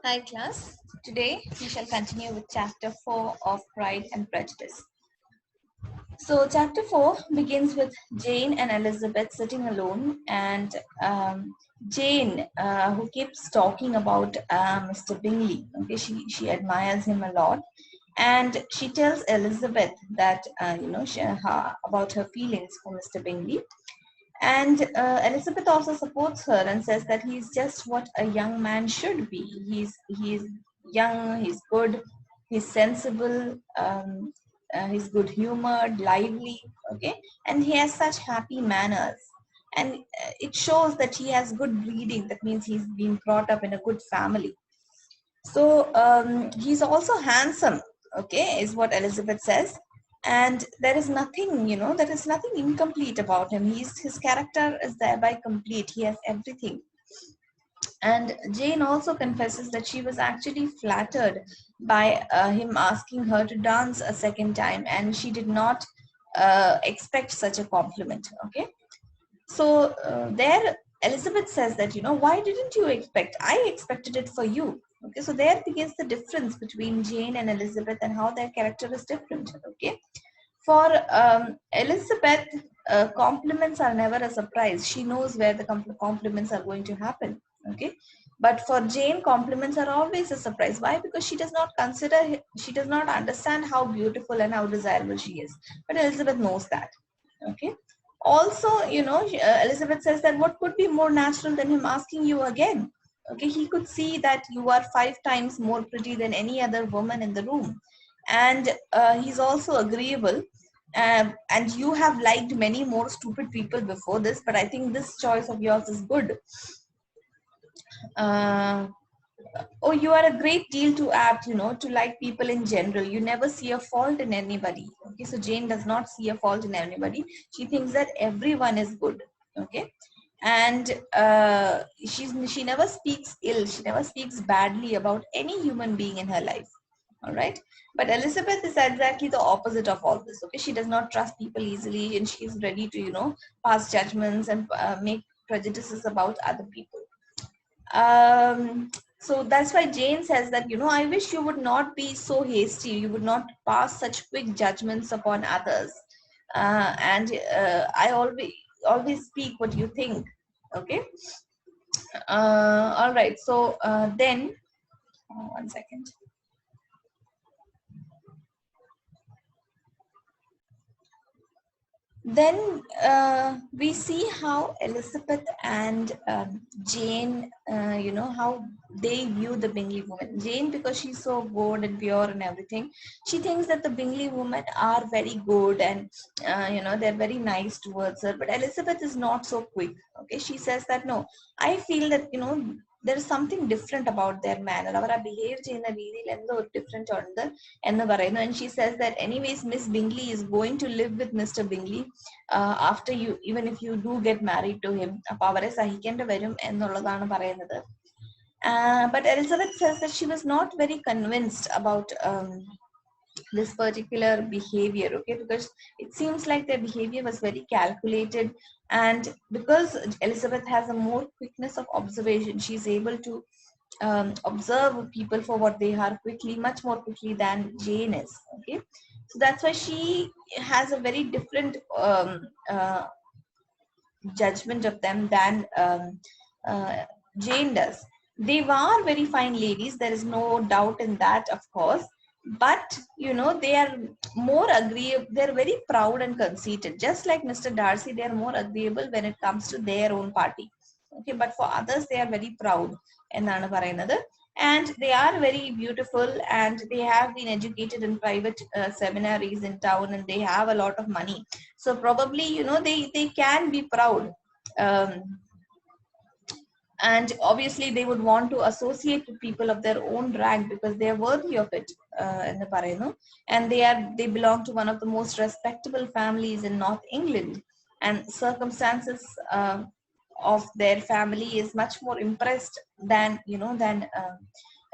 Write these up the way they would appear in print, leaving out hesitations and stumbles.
Hi class, today we shall continue with chapter 4 of Pride and Prejudice. So chapter 4 begins with Jane and Elizabeth sitting alone and Jane who keeps talking about Mr. Bingley. Okay, she admires him a lot and she tells Elizabeth that about her feelings for Mr. Bingley. And Elizabeth also supports her and says that he's just what a young man should be. He's young, he's good, he's sensible, he's good humored, lively, okay, and he has such happy manners. And it shows that he has good breeding. That means he's been brought up in a good family. So he's also handsome, okay, is what Elizabeth says. And there is nothing, there is nothing incomplete about him. His character is thereby complete. He has everything. And Jane also confesses that she was actually flattered by him asking her to dance a second time, and she did not expect such a compliment. Okay, so there Elizabeth says that, why didn't you expect? I expected it for you. Okay, so there begins the difference between Jane and Elizabeth and how their character is different. Okay, for Elizabeth, compliments are never a surprise. She knows where the compliments are going to happen. Okay, but for Jane, compliments are always a surprise. Why? Because she does not understand how beautiful and how desirable she is. But Elizabeth knows that. Okay, also, Elizabeth says that what could be more natural than him asking you again? Okay, he could see that you are 5 times more pretty than any other woman in the room, and he's also agreeable. And you have liked many more stupid people before this, but I think this choice of yours is good. uh, oh, you are a great deal too apt, to like people in general. You never see a fault in anybody. Okay, so Jane does not see a fault in anybody. She thinks that everyone is good. Okay, and she never speaks ill. She never speaks badly about any human being in her life. All right, but Elizabeth is exactly the opposite of all this. Okay, she does not trust people easily, and she is ready to, pass judgments and make prejudices about other people. So that's why Jane says that, I wish you would not be so hasty. You would not pass such quick judgments upon others. And I always speak what you think. Okay. All right. So then, one second. Then we see how Elizabeth and Jane, how they view the Bingley woman. Jane, because she's so good and pure and everything, she thinks that the Bingley women are very good and, they're very nice towards her. But Elizabeth is not so quick. Okay, she says that, no, I feel that, there is something different about their manner. Our behave ചെയ്യുന്ന രീതിയിൽ എന്തോ different ഉണ്ട് എന്ന് പറയുന്നു. And she says that anyways Miss Bingley is going to live with Mr. Bingley after you, even if you do get married to him. അപ്പൊ അവരെ സഹിക്കേണ്ടി വരും എന്നുള്ളതാണ് പറയുന്നത്. But Elizabeth says that she was not very convinced about this particular behavior. Okay, because it seems like their behavior was very calculated, and because Elizabeth has a more quickness of observation, she's able to observe people for what they are quickly, much more quickly than Jane is. Okay, so that's why she has a very different judgment of them than Jane does. They were very fine ladies, there is no doubt in that, of course. But they are more agreeable, they're very proud and conceited. Just like Mr. Darcy, they are more agreeable when it comes to their own party. Okay, but for others, they are very proud. എന്നാണ് പറയുന്നത്. And they are very beautiful, and they have been educated in private seminaries in town, and they have a lot of money. So probably, they can be proud. Um, and obviously they would want to associate with people of their own rank because they are worthy of it. എന്ന് പറയുന്നു. And they belong to one of the most respectable families in North England, and circumstances of their family is much more impressed than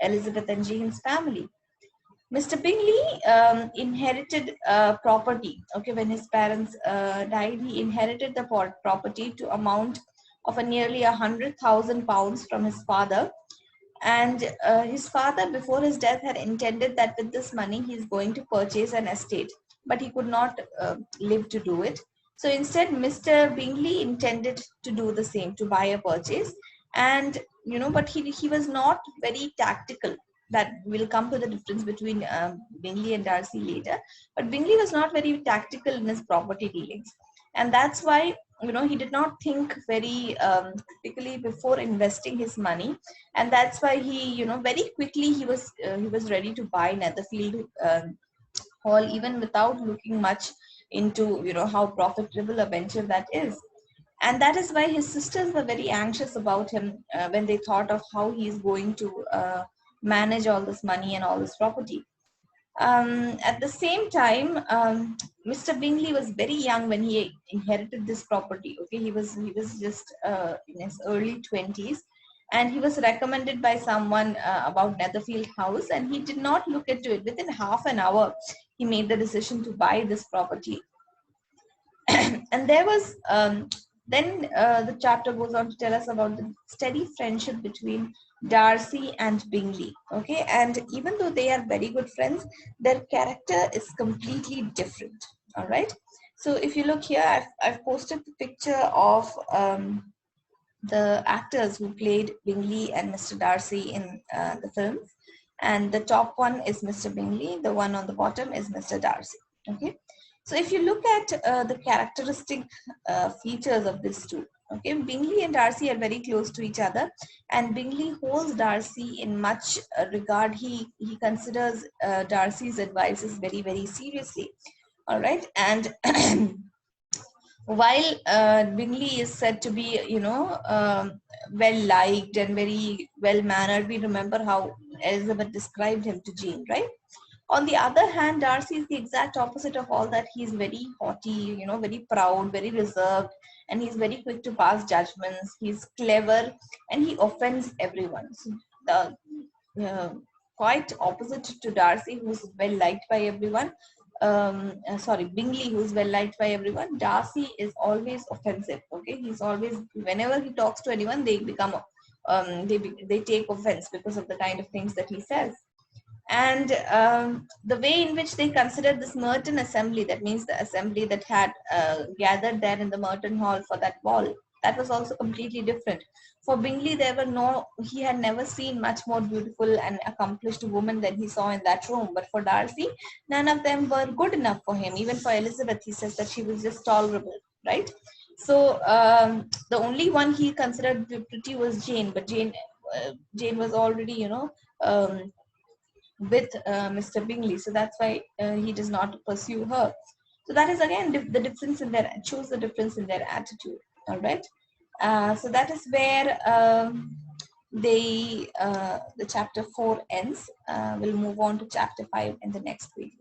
Elizabeth and Jane's family. Mr. Bingley inherited property. Okay, when his parents died, he inherited the property to amount of nearly £100,000 from his father. And his father, before his death, had intended that with this money he's going to purchase an estate, but he could not live to do it. So instead, Mr. Bingley intended to do the same, to buy a purchase. And but he was not very tactical. That will come to the difference between Bingley and Darcy later. But Bingley was not very tactical in his property dealings, and that's why he did not think very critically before investing his money. And that's why he very quickly he was ready to buy Netherfield Hall, even without looking much into how profitable a venture that is. And that is why his sisters were very anxious about him when they thought of how he is going to manage all this money and all this property. At the same time, Mr. Bingley was very young when he inherited this property. Okay, he was just in his early 20s, and he was recommended by someone about Netherfield House, and he did not look into it. Within half an hour, he made the decision to buy this property. And there was then the chapter goes on to tell us about the steady friendship between Darcy and Bingley. Okay, and even though they are very good friends, their character is completely different. All right. So if you look here, I've posted the picture of the actors who played Bingley and Mr. Darcy in the films. And the top one is Mr. Bingley, the one on the bottom is Mr. Darcy. Okay, so if you look at the characteristic features of these two, okay, Bingley and Darcy are very close to each other, and Bingley holds Darcy in much regard. He considers Darcy's advices very, very seriously. All right, and while Bingley is said to be, well liked and very well mannered, we remember how Elizabeth described him to Jane, right? On the other hand, Darcy is the exact opposite of all that. He's very haughty, very proud, very reserved, and he's very quick to pass judgments. He's clever, and he offends everyone. So the quite opposite to Darcy, who's well liked by everyone. Sorry, Bingley, who's well liked by everyone. Darcy is always offensive. Okay, he's always, whenever he talks to anyone, they become they take offense because of the kind of things that he says. And the way in which they considered this Merton assembly, that means the assembly that had gathered there in the Merton Hall for that ball, that was also completely different. For Bingley, he had never seen much more beautiful and accomplished woman than he saw in that room. But for Darcy, none of them were good enough for him. Even for Elizabeth, he says that she was just tolerable, right? So the only one he considered pretty was Jane, but Jane was already, with Mr. Bingley. So that's why he does not pursue her. So that is again the difference in their, shows the difference in their attitude. All right. So that is where the chapter 4 ends. We'll move on to chapter 5 in the next video.